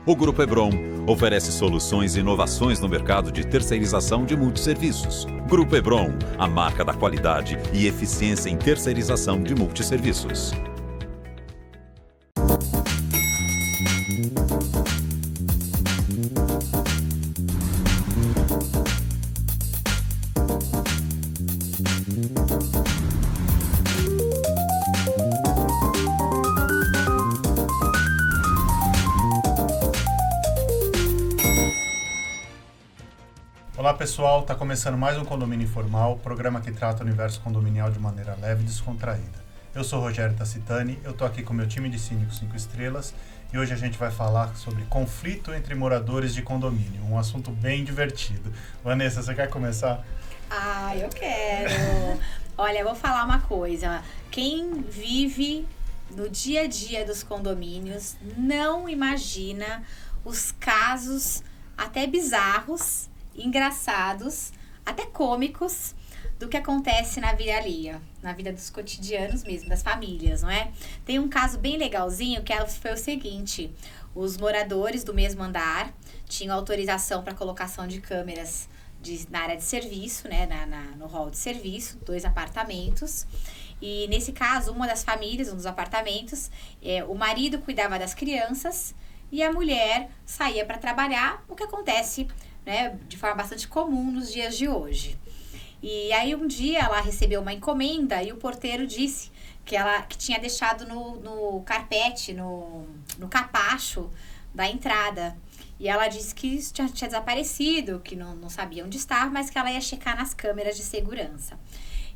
O Grupo Hebron oferece soluções e inovações no mercado de terceirização de multisserviços. Grupo Hebron, a marca da qualidade e eficiência em terceirização de multisserviços. Olá pessoal, está começando mais um Condomínio Informal, programa que trata o universo condominial de maneira leve e descontraída. Eu sou Rogério Tacitani, eu estou aqui com o meu time de síndicos 5 estrelas e hoje a gente vai falar sobre conflito entre moradores de condomínio, um assunto bem divertido. Vanessa, você quer começar? Ah, eu quero! Olha, eu vou falar uma coisa, quem vive no dia a dia dos condomínios não imagina os casos até bizarros, engraçados, até cômicos do que acontece na vida alheia, na vida dos cotidianos mesmo, das famílias, não é? Tem um caso bem legalzinho que foi o seguinte: os moradores do mesmo andar tinham autorização para colocação de câmeras na área de serviço, né, no hall de serviço, 2 apartamentos. E nesse caso, uma das famílias, um dos apartamentos, o marido cuidava das crianças e a mulher saía para trabalhar, o que acontece, né, de forma bastante comum nos dias de hoje. E aí um dia ela recebeu uma encomenda e o porteiro disse que tinha deixado no carpete, no capacho da entrada. E ela disse que isso tinha desaparecido, que não sabia onde estava, mas que ela ia checar nas câmeras de segurança.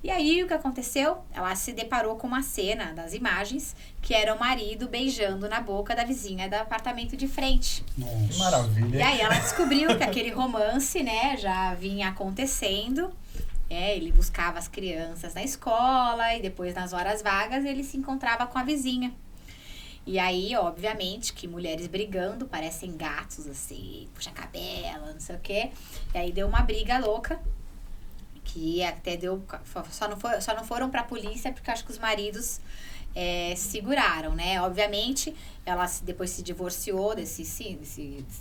E aí o que aconteceu? Ela se deparou com uma cena das imagens que era o marido beijando na boca da vizinha do apartamento de frente. Nossa. Que maravilha. E aí ela descobriu que aquele romance, né, já vinha acontecendo. Ele buscava as crianças na escola e depois nas horas vagas ele se encontrava com a vizinha. E aí, obviamente, que mulheres brigando, parecem gatos assim, puxa cabelo, não sei o quê. E aí deu uma briga louca. Que até deu, só não foram pra polícia porque acho que os maridos seguraram, né? Obviamente, ela depois se divorciou desse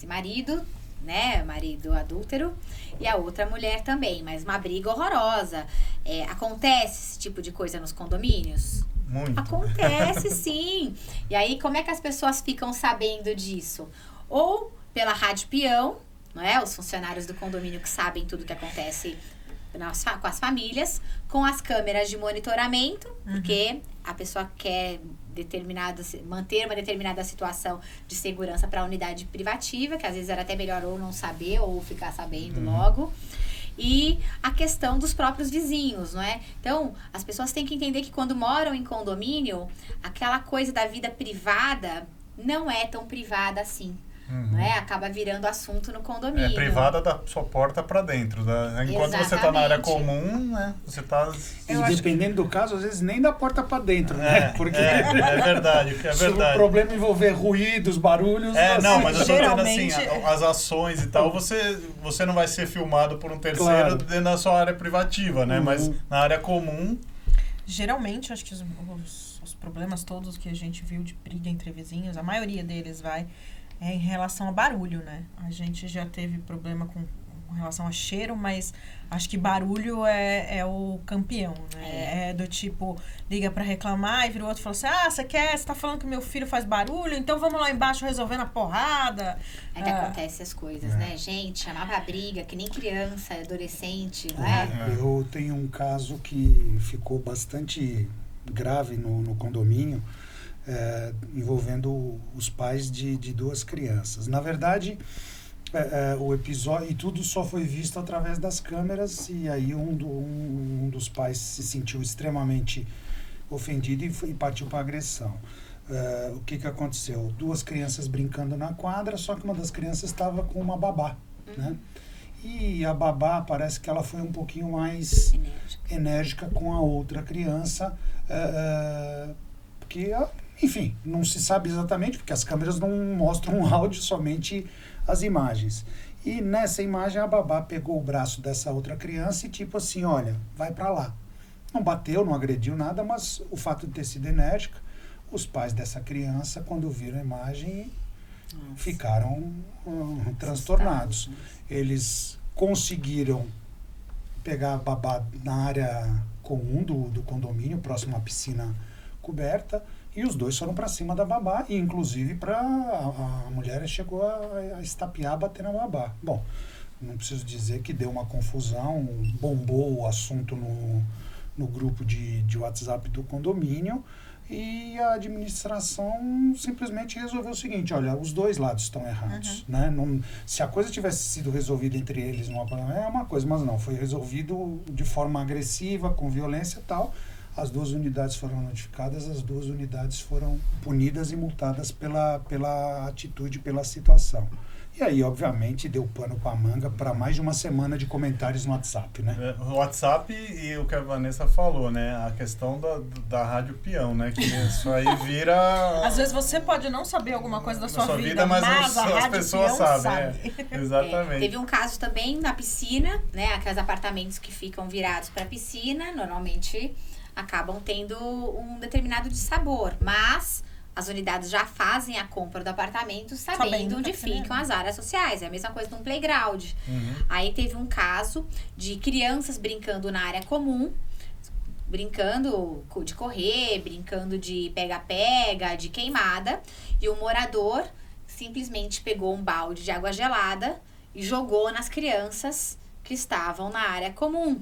marido, né? Marido adúltero, e a outra mulher também, mas uma briga horrorosa. Acontece esse tipo de coisa nos condomínios? Muito. Acontece, sim. E aí, como é que as pessoas ficam sabendo disso? Ou pela rádio peão, não é? Os funcionários do condomínio que sabem tudo que acontece com as famílias, com as câmeras de monitoramento, porque a pessoa quer manter uma determinada situação de segurança para a unidade privativa, que às vezes era até melhor ou não saber ou ficar sabendo logo. E a questão dos próprios vizinhos, não é? Então, as pessoas têm que entender que quando moram em condomínio, aquela coisa da vida privada não é tão privada assim. Não é? Acaba virando assunto no condomínio. É privada da sua porta para dentro. Enquanto você está na área comum, né? Você está... E dependendo do caso, às vezes nem da porta para dentro, né? Porque é verdade, Se o problema envolver ruídos, barulhos... Não, mas eu tô dizendo assim, as ações e tal, você não vai ser filmado por um terceiro dentro da sua área privativa, né? Mas na área comum... Geralmente, acho que os problemas todos que a gente viu de briga entre vizinhos, a maioria deles em relação a barulho, né? A gente já teve problema com relação a cheiro, mas acho que barulho é o campeão, né? É do tipo, liga pra reclamar e vira o outro e fala assim, você tá falando que meu filho faz barulho, então vamos lá embaixo resolver na porrada. É que acontece as coisas, né? Gente, chamava a briga, que nem criança, adolescente, não é? Eu tenho um caso que ficou bastante grave no condomínio, envolvendo os pais de 2 crianças. Na verdade, o episódio, e tudo só foi visto através das câmeras, e aí um dos pais se sentiu extremamente ofendido e partiu para agressão. O que aconteceu? 2 crianças brincando na quadra, só que uma das crianças estava com uma babá, né? E a babá parece que ela foi um pouquinho mais enérgica com a outra criança, porque... Enfim, não se sabe exatamente, porque as câmeras não mostram um áudio, somente as imagens. E nessa imagem a babá pegou o braço dessa outra criança e tipo assim, olha, vai pra lá. Não bateu, não agrediu nada, mas o fato de ter sido enérgica, os pais dessa criança, quando viram a imagem, ficaram transtornados. Eles conseguiram pegar a babá na área comum do condomínio, próximo à piscina coberta, e os dois foram para cima da babá, e inclusive a mulher chegou a estapear, bater na babá. Bom, não preciso dizer que deu uma confusão, bombou o assunto no grupo de WhatsApp do condomínio, e a administração simplesmente resolveu o seguinte: olha, os dois lados estão errados, né? Não, se a coisa tivesse sido resolvida entre eles é uma coisa, mas não, foi resolvido de forma agressiva, com violência e tal. As 2 unidades foram notificadas, as 2 unidades foram punidas e multadas pela atitude, pela situação. E aí, obviamente, deu pano para a manga para mais de uma semana de comentários no WhatsApp, né? O WhatsApp e o que a Vanessa falou, né? A questão da rádio peão, né? Que isso aí vira... Às vezes você pode não saber alguma coisa da sua vida, mas a as rádio pessoas peão sabem. Exatamente. Teve um caso também na piscina, né? Aqueles apartamentos que ficam virados para a piscina, normalmente acabam tendo um determinado dissabor, mas as unidades já fazem a compra do apartamento sabendo onde ficam as áreas sociais. É a mesma coisa de um playground. Aí teve um caso de crianças brincando na área comum, brincando de correr, brincando de pega-pega, de queimada, e o morador simplesmente pegou um balde de água gelada e jogou nas crianças que estavam na área comum.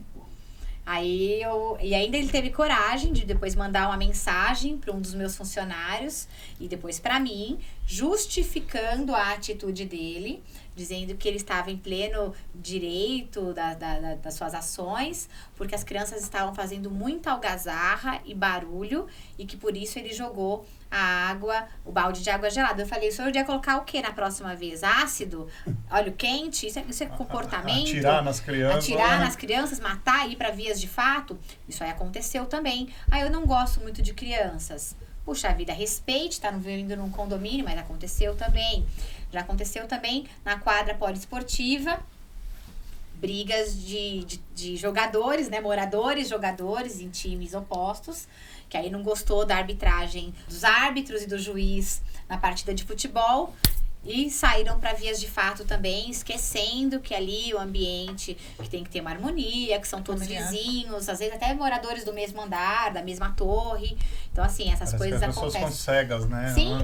E ainda ele teve coragem de depois mandar uma mensagem para um dos meus funcionários e depois para mim, justificando a atitude dele, dizendo que ele estava em pleno direito das suas ações, porque as crianças estavam fazendo muita algazarra e barulho e que por isso ele jogou o balde de água gelada. Eu falei: o senhor ia colocar o que na próxima vez? Ácido? Óleo quente? Isso é comportamento? Atirar nas crianças. Atirar nas crianças, matar, ir para vias de fato? Isso aí aconteceu também. Eu não gosto muito de crianças. Puxa vida, respeite, tá vindo num condomínio, mas aconteceu também. Já aconteceu também na quadra poliesportiva, brigas de jogadores, né? Moradores, jogadores em times opostos, que aí não gostou da arbitragem dos árbitros e do juiz na partida de futebol e saíram para vias de fato também, esquecendo que ali o ambiente que tem que ter uma harmonia, que são todos vizinhos, às vezes até moradores do mesmo andar, da mesma torre. Então, assim, essas coisas acontecem. As pessoas são cegas, né? Sim,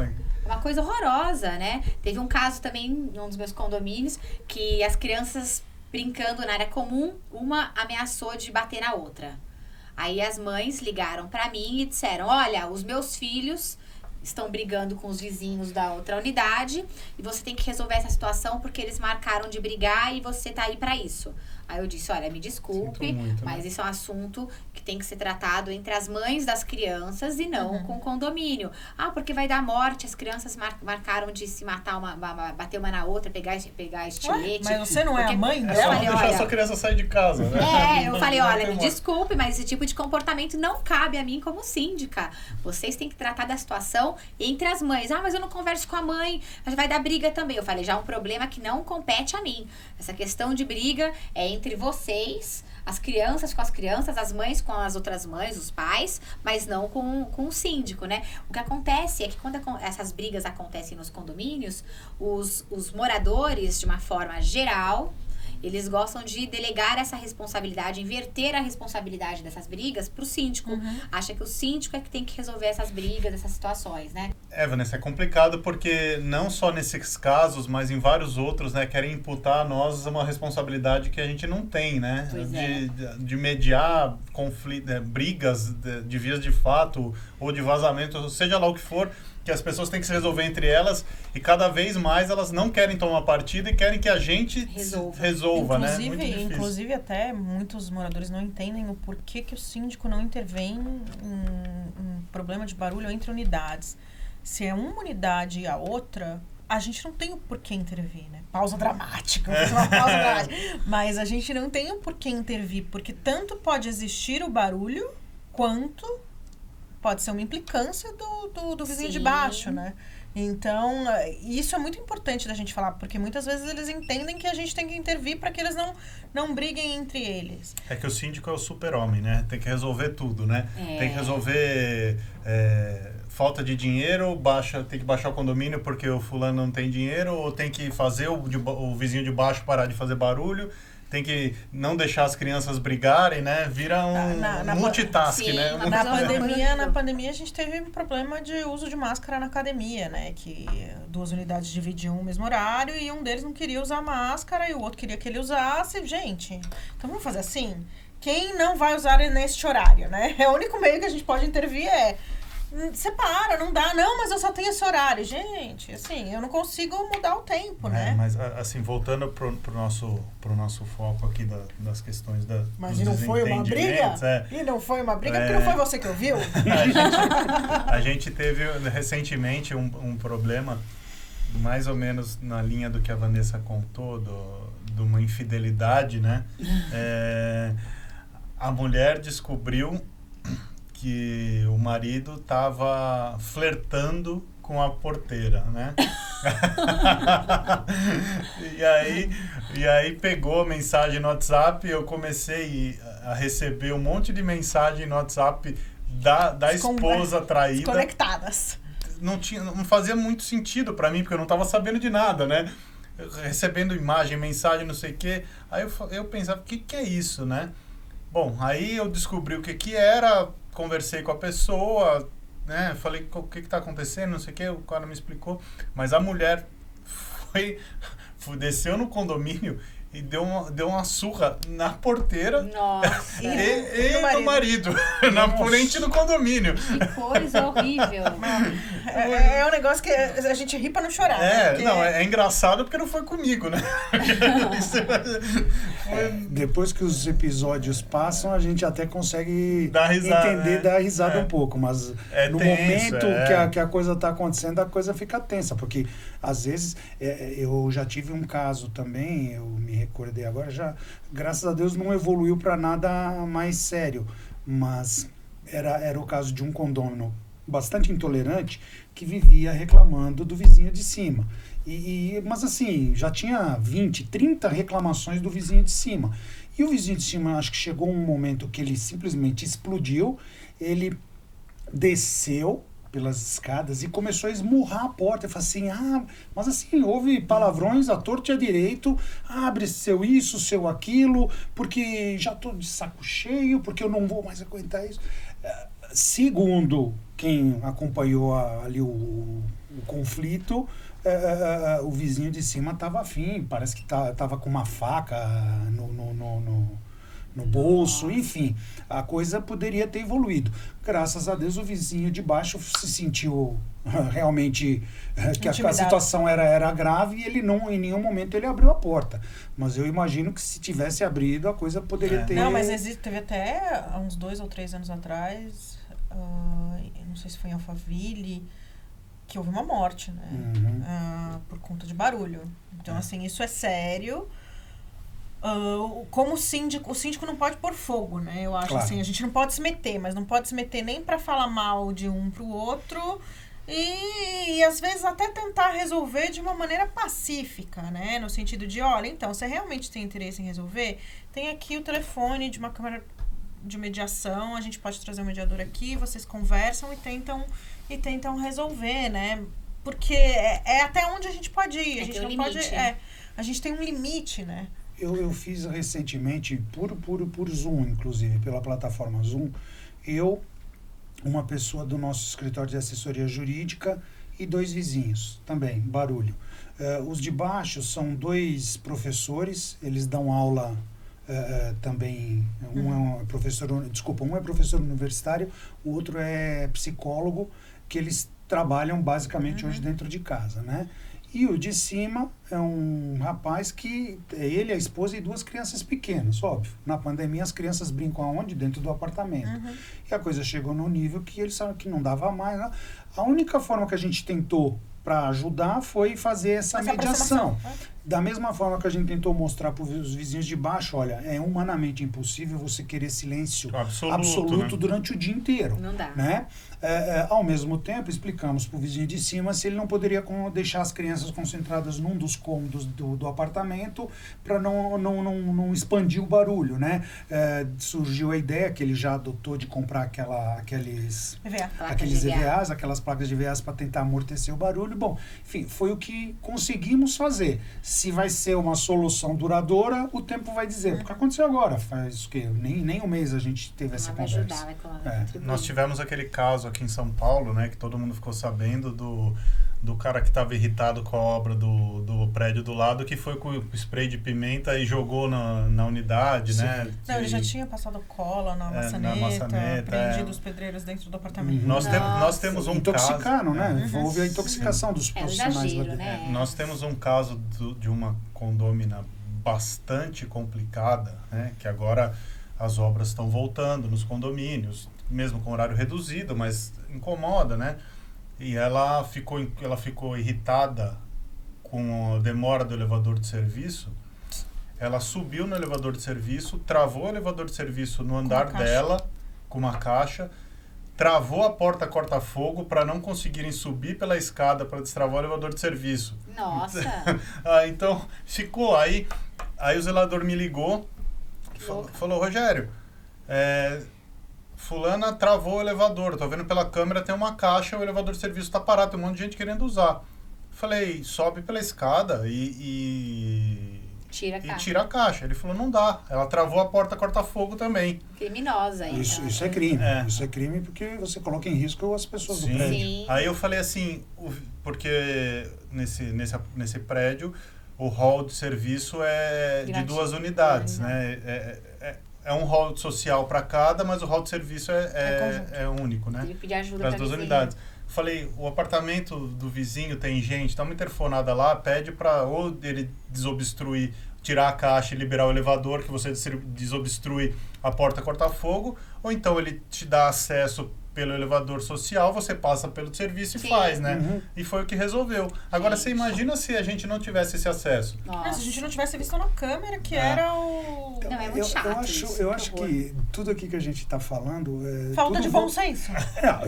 é uma coisa horrorosa, né? Teve um caso também num dos meus condomínios que as crianças brincando na área comum, uma ameaçou de bater na outra. Aí as mães ligaram para mim e disseram: olha, os meus filhos estão brigando com os vizinhos da outra unidade e você tem que resolver essa situação porque eles marcaram de brigar e você tá aí para isso. Aí eu disse: olha, me desculpe, muito, mas isso é um assunto que tem que ser tratado entre as mães das crianças e não com o condomínio. Porque vai dar morte, as crianças marcaram de se matar, bater uma na outra, pegar estilete. Mas você não é a mãe dela? É só deixar sua criança sair de casa, né? Eu falei: olha, me desculpe, mas esse tipo de comportamento não cabe a mim como síndica. Vocês têm que tratar da situação entre as mães. Mas eu não converso com a mãe, vai dar briga também. Eu falei: já é um problema que não compete a mim. Essa questão de briga é entre vocês, as crianças com as crianças, as mães com as outras mães, os pais, mas não com o síndico, né? O que acontece é que quando essas brigas acontecem nos condomínios, os moradores, de uma forma geral, eles gostam de delegar essa responsabilidade, inverter a responsabilidade dessas brigas pro síndico. Acha que o síndico é que tem que resolver essas brigas, essas situações, né? Vanessa, é complicado porque não só nesses casos, mas em vários outros, né, querem imputar a nós uma responsabilidade que a gente não tem, né? De mediar brigas de vias de fato ou de vazamento, seja lá o que for, que as pessoas têm que se resolver entre elas e cada vez mais elas não querem tomar partido e querem que a gente resolva, né? Inclusive até muitos moradores não entendem o porquê que o síndico não intervém em problema de barulho entre unidades. Se é uma unidade e a outra, a gente não tem o porquê intervir, né? Pausa dramática, uma pausa dramática. Mas a gente não tem o porquê intervir, porque tanto pode existir o barulho, quanto pode ser uma implicância do vizinho de baixo, né? Então, isso é muito importante da gente falar, porque muitas vezes eles entendem que a gente tem que intervir para que eles não briguem entre eles. É que o síndico é o super-homem, né? Tem que resolver tudo, né? Tem que resolver falta de dinheiro, tem que baixar o condomínio porque o fulano não tem dinheiro, ou tem que fazer o vizinho de baixo parar de fazer barulho, tem que não deixar as crianças brigarem, né? Vira um multitask, sim, né? Na pandemia a gente teve um problema de uso de máscara na academia, né? Que 2 unidades dividiam o mesmo horário e um deles não queria usar máscara e o outro queria que ele usasse. Gente, então vamos fazer assim? Quem não vai usar neste horário, né? O único meio que a gente pode intervir separa, não dá. Não, mas eu só tenho esse horário. Gente, assim, eu não consigo mudar o tempo, né? Mas, assim, voltando pro nosso foco aqui das questões Mas e não foi uma briga? E não foi uma briga porque não foi você que ouviu? A gente teve recentemente um problema, mais ou menos na linha do que a Vanessa contou, de uma infidelidade, né? A mulher descobriu que o marido estava flertando com a porteira, né? e aí pegou a mensagem no WhatsApp, eu comecei a receber um monte de mensagem no WhatsApp da esposa traída. Conectadas. Não fazia muito sentido para mim, porque eu não estava sabendo de nada, né? Recebendo imagem, mensagem, não sei o quê. Aí eu pensava, o que é isso, né? Bom, aí eu descobri o que era, conversei com a pessoa, né? Falei, o que está acontecendo, não sei o que, o cara me explicou. Mas a mulher desceu no condomínio e deu uma surra na porteira. Nossa. e no marido. Na frente do condomínio. Que coisa horrível. É um negócio que a gente ri pra não chorar. É engraçado porque não foi comigo, né? Depois que os episódios passam, a gente até consegue dar risada um pouco, mas no tenso, momento que a coisa está acontecendo, a coisa fica tensa, porque às vezes eu já tive um caso também, eu me recordei agora, já graças a Deus não evoluiu para nada mais sério, mas era o caso de um condômino bastante intolerante que vivia reclamando do vizinho de cima. Mas assim, já tinha 20, 30 reclamações do vizinho de cima. E o vizinho de cima, acho que chegou um momento que ele simplesmente explodiu, ele desceu pelas escadas e começou a esmurrar a porta. Eu falei assim, mas assim, houve palavrões à torto e à direito, abre seu isso, seu aquilo, porque já estou de saco cheio, porque eu não vou mais aguentar isso. Segundo quem acompanhou ali o conflito, o vizinho de cima estava afim, parece que estava com uma faca no bolso, enfim, a coisa poderia ter evoluído. Graças a Deus o vizinho de baixo se sentiu realmente que a situação era grave e ele em nenhum momento ele abriu a porta. Mas eu imagino que se tivesse abrido a coisa poderia ter... Não, mas teve até há uns 2 ou 3 anos atrás, não sei se foi em Alphaville, que houve uma morte, né? Por conta de barulho. Então, assim, isso é sério. Como o síndico não pode pôr fogo, né? Eu acho, claro. Assim, a gente não pode se meter, mas não pode se meter nem para falar mal de um pro outro e às vezes até tentar resolver de uma maneira pacífica, né? No sentido de, olha, então, você realmente tem interesse em resolver? Tem aqui o telefone de uma câmara de mediação, a gente pode trazer um mediador aqui, vocês conversam e tentam resolver, né? Porque é até onde a gente pode ir. A gente não pode... a gente tem um limite, né? Eu fiz recentemente, por Zoom, inclusive, pela plataforma Zoom, uma pessoa do nosso escritório de assessoria jurídica e 2 vizinhos, também, barulho. Os de baixo são 2 professores, eles dão aula também, um é professor universitário, o outro é psicólogo, que eles trabalham basicamente hoje dentro de casa, né? E o de cima é um rapaz que ele, a esposa e 2 crianças pequenas, óbvio. Na pandemia as crianças brincam aonde? Dentro do apartamento. E a coisa chegou no nível que eles sabem que não dava mais. A única forma que a gente tentou para ajudar foi fazer essa mediação. Da mesma forma que a gente tentou mostrar para os vizinhos de baixo, olha, é humanamente impossível você querer silêncio absoluto, né? Durante o dia inteiro. Não dá. Né? Ao mesmo tempo, explicamos para o vizinho de cima se ele não poderia deixar as crianças concentradas num dos cômodos do apartamento para não expandir o barulho, né? Surgiu a ideia que ele já adotou de comprar aqueles EVAs, aquelas placas de EVAs para tentar amortecer o barulho. Bom, enfim, foi o que conseguimos fazer. Se vai ser uma solução duradoura, o tempo vai dizer. Porque aconteceu agora, faz o quê? Nem um mês a gente teve essa conversa. Nós tivemos aquele caso aqui em São Paulo, né, que todo mundo ficou sabendo do cara que estava irritado com a obra do prédio do lado, que foi com o spray de pimenta e jogou na unidade, Sim. né? Não, ele já tinha passado cola na maçaneta, prendido os pedreiros dentro do apartamento. Nós temos um Intoxicaram, caso... né? Houve a intoxicação dos profissionais lá dentro. Né? Nós temos um caso de uma condômina bastante complicada, né? Que agora as obras estão voltando nos condomínios, mesmo com horário reduzido, mas incomoda, né? E ela ficou irritada com a demora do elevador de serviço. Ela subiu no elevador de serviço, travou o elevador de serviço no andar dela, com uma caixa, travou a porta corta-fogo para não conseguirem subir pela escada para destravar o elevador de serviço. Nossa! Então, ficou. Aí o zelador me ligou, falou, Rogério, fulana travou o elevador, tô vendo pela câmera, tem uma caixa, o elevador de serviço está parado, tem um monte de gente querendo usar. Falei, sobe pela escada e tira a caixa. Ele falou, não dá. Ela travou a porta corta-fogo também. Criminosa. Isso é crime. Isso é crime porque você coloca em risco as pessoas do prédio. Sim. Aí eu falei assim, porque nesse prédio o hall de serviço é de 2 unidades, né? É um hall social para cada, mas o hall de serviço é único, né? Ele pedir ajuda para as 2 unidades. Falei, o apartamento do vizinho tem gente, tá uma interfonada lá, pede para ou ele desobstruir, tirar a caixa e liberar o elevador, que você desobstrui a porta corta-fogo, ou então ele te dá acesso pelo elevador social, você passa pelo serviço e faz, né? Uhum. E foi o que resolveu. Agora, você imagina se a gente não tivesse esse acesso? Não, se a gente não tivesse visto na câmera, que era o... Não, é muito chato eu acho que tudo aqui que a gente está falando... Falta de bom senso.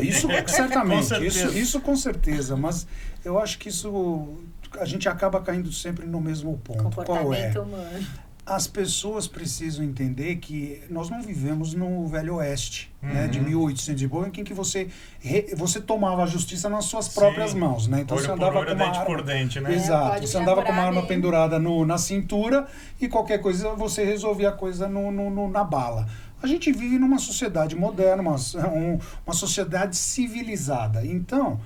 Isso certamente, Com isso com certeza, mas eu acho que isso... A gente acaba caindo sempre no mesmo ponto. Comportamento humano. As pessoas precisam entender que nós não vivemos no Velho Oeste, né, de 1800 e pouco, em que você tomava a justiça nas suas próprias mãos, né? Então olho você andava por olho, com uma dente arma, por dente, né? Exato. Você andava com uma arma mesmo. pendurada na cintura e qualquer coisa você resolvia a coisa na bala. A gente vive numa sociedade moderna, uma sociedade civilizada. Então,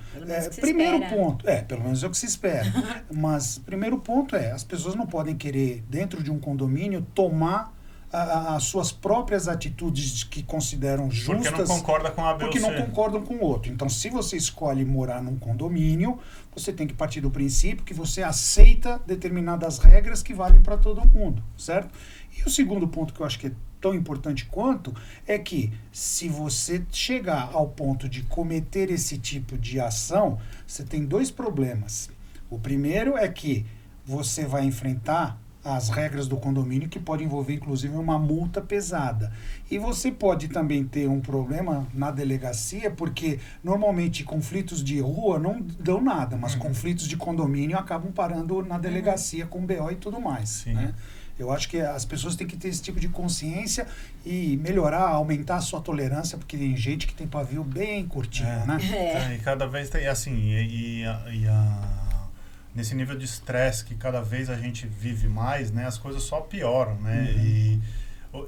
primeiro ponto... pelo menos é o que se espera. Mas, primeiro ponto as pessoas não podem querer, dentro de um condomínio, tomar as suas próprias atitudes que consideram justas... Porque não concorda com a B ou Porque C. não concordam com o outro. Então, se você escolhe morar num condomínio, você tem que partir do princípio que você aceita determinadas regras que valem para todo mundo, certo? E o segundo ponto que eu acho que é tão importante quanto é que se você chegar ao ponto de cometer esse tipo de ação, você tem 2 problemas. O primeiro é que você vai enfrentar as regras do condomínio, que pode envolver inclusive uma multa pesada. E você pode também ter um problema na delegacia, porque normalmente conflitos de rua não dão nada, mas conflitos de condomínio acabam parando na delegacia com BO e tudo mais, né? Eu acho que as pessoas têm que ter esse tipo de consciência e melhorar, aumentar a sua tolerância, porque tem gente que tem pavio bem curtinho, né? E cada vez tem, assim, nesse nível de estresse que cada vez a gente vive mais, né? As coisas só pioram, né?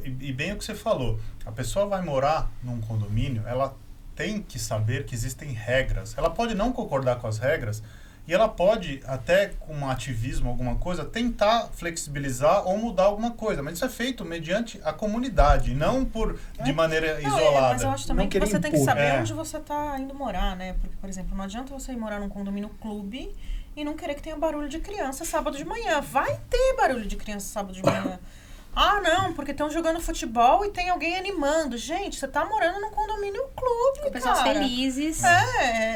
E bem o que você falou, a pessoa vai morar num condomínio, ela tem que saber que existem regras. Ela pode não concordar com as regras, e ela pode, até com um ativismo, alguma coisa, tentar flexibilizar ou mudar alguma coisa. Mas isso é feito mediante a comunidade, não de maneira isolada. Mas eu acho também Não que você tem que impor. saber onde você está indo morar, né? Porque, por exemplo, não adianta você ir morar num condomínio clube e não querer que tenha barulho de criança sábado de manhã. Vai ter barulho de criança sábado de manhã. Ah, não, porque estão jogando futebol e tem alguém animando. Gente, você tá morando num condomínio clube, Com pessoas cara. felizes.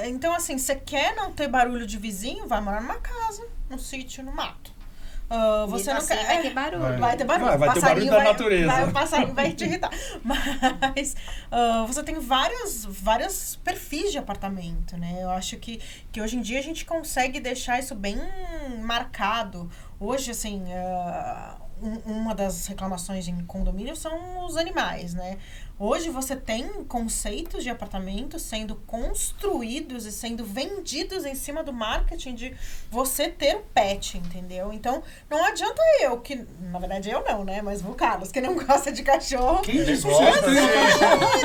Então assim, você quer não ter barulho de vizinho? Vai morar numa casa, num sítio, no mato. Você não quer. Vai ter barulho. Vai ter barulho. Vai ter barulho da natureza. O passarinho vai te irritar. Mas você tem vários perfis de apartamento, né? Eu acho que hoje em dia a gente consegue deixar isso bem marcado. Hoje, assim, uma das reclamações em condomínio são os animais, né? Hoje você tem conceitos de apartamentos sendo construídos e sendo vendidos em cima do marketing de você ter o pet, entendeu? Então, não adianta eu, que na verdade eu não, né? Mas o Carlos, que não gosta de cachorro. Quem disse isso? Eu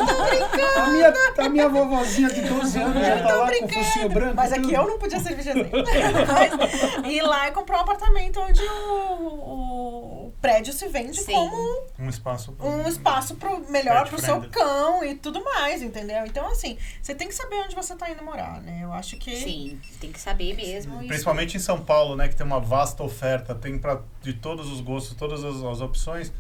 tô brincando. A minha vovozinha de 12 anos já tá lá com o focinho branco. Mas aqui eu não podia ser vigilante. Ir lá e comprar um apartamento onde o prédio se vende como um espaço melhor pro seu cão e tudo mais, entendeu? Então, assim, você tem que saber onde você tá indo morar, né? Eu acho que... Sim, tem que saber mesmo. Principalmente em São Paulo, né? Que tem uma vasta oferta, tem de todos os gostos, todas as opções.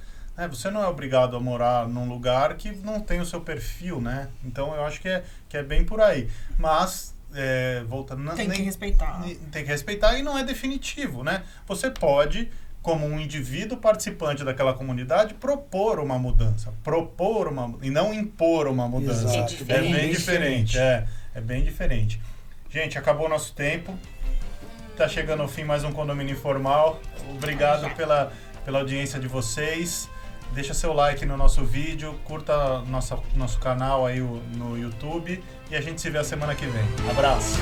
Você não é obrigado a morar num lugar que não tem o seu perfil, né? Então, eu acho que é bem por aí. Mas... voltando... Tem que respeitar. Tem que respeitar e não é definitivo, né? Você pode... como um indivíduo participante daquela comunidade, propor uma mudança. E não impor uma mudança. Exato. É bem diferente. É bem diferente. Gente, acabou o nosso tempo. Tá chegando ao fim mais um Condomínio Informal. Obrigado pela audiência de vocês. Deixa seu like no nosso vídeo, curta nosso canal aí no YouTube e a gente se vê a semana que vem. Abraço!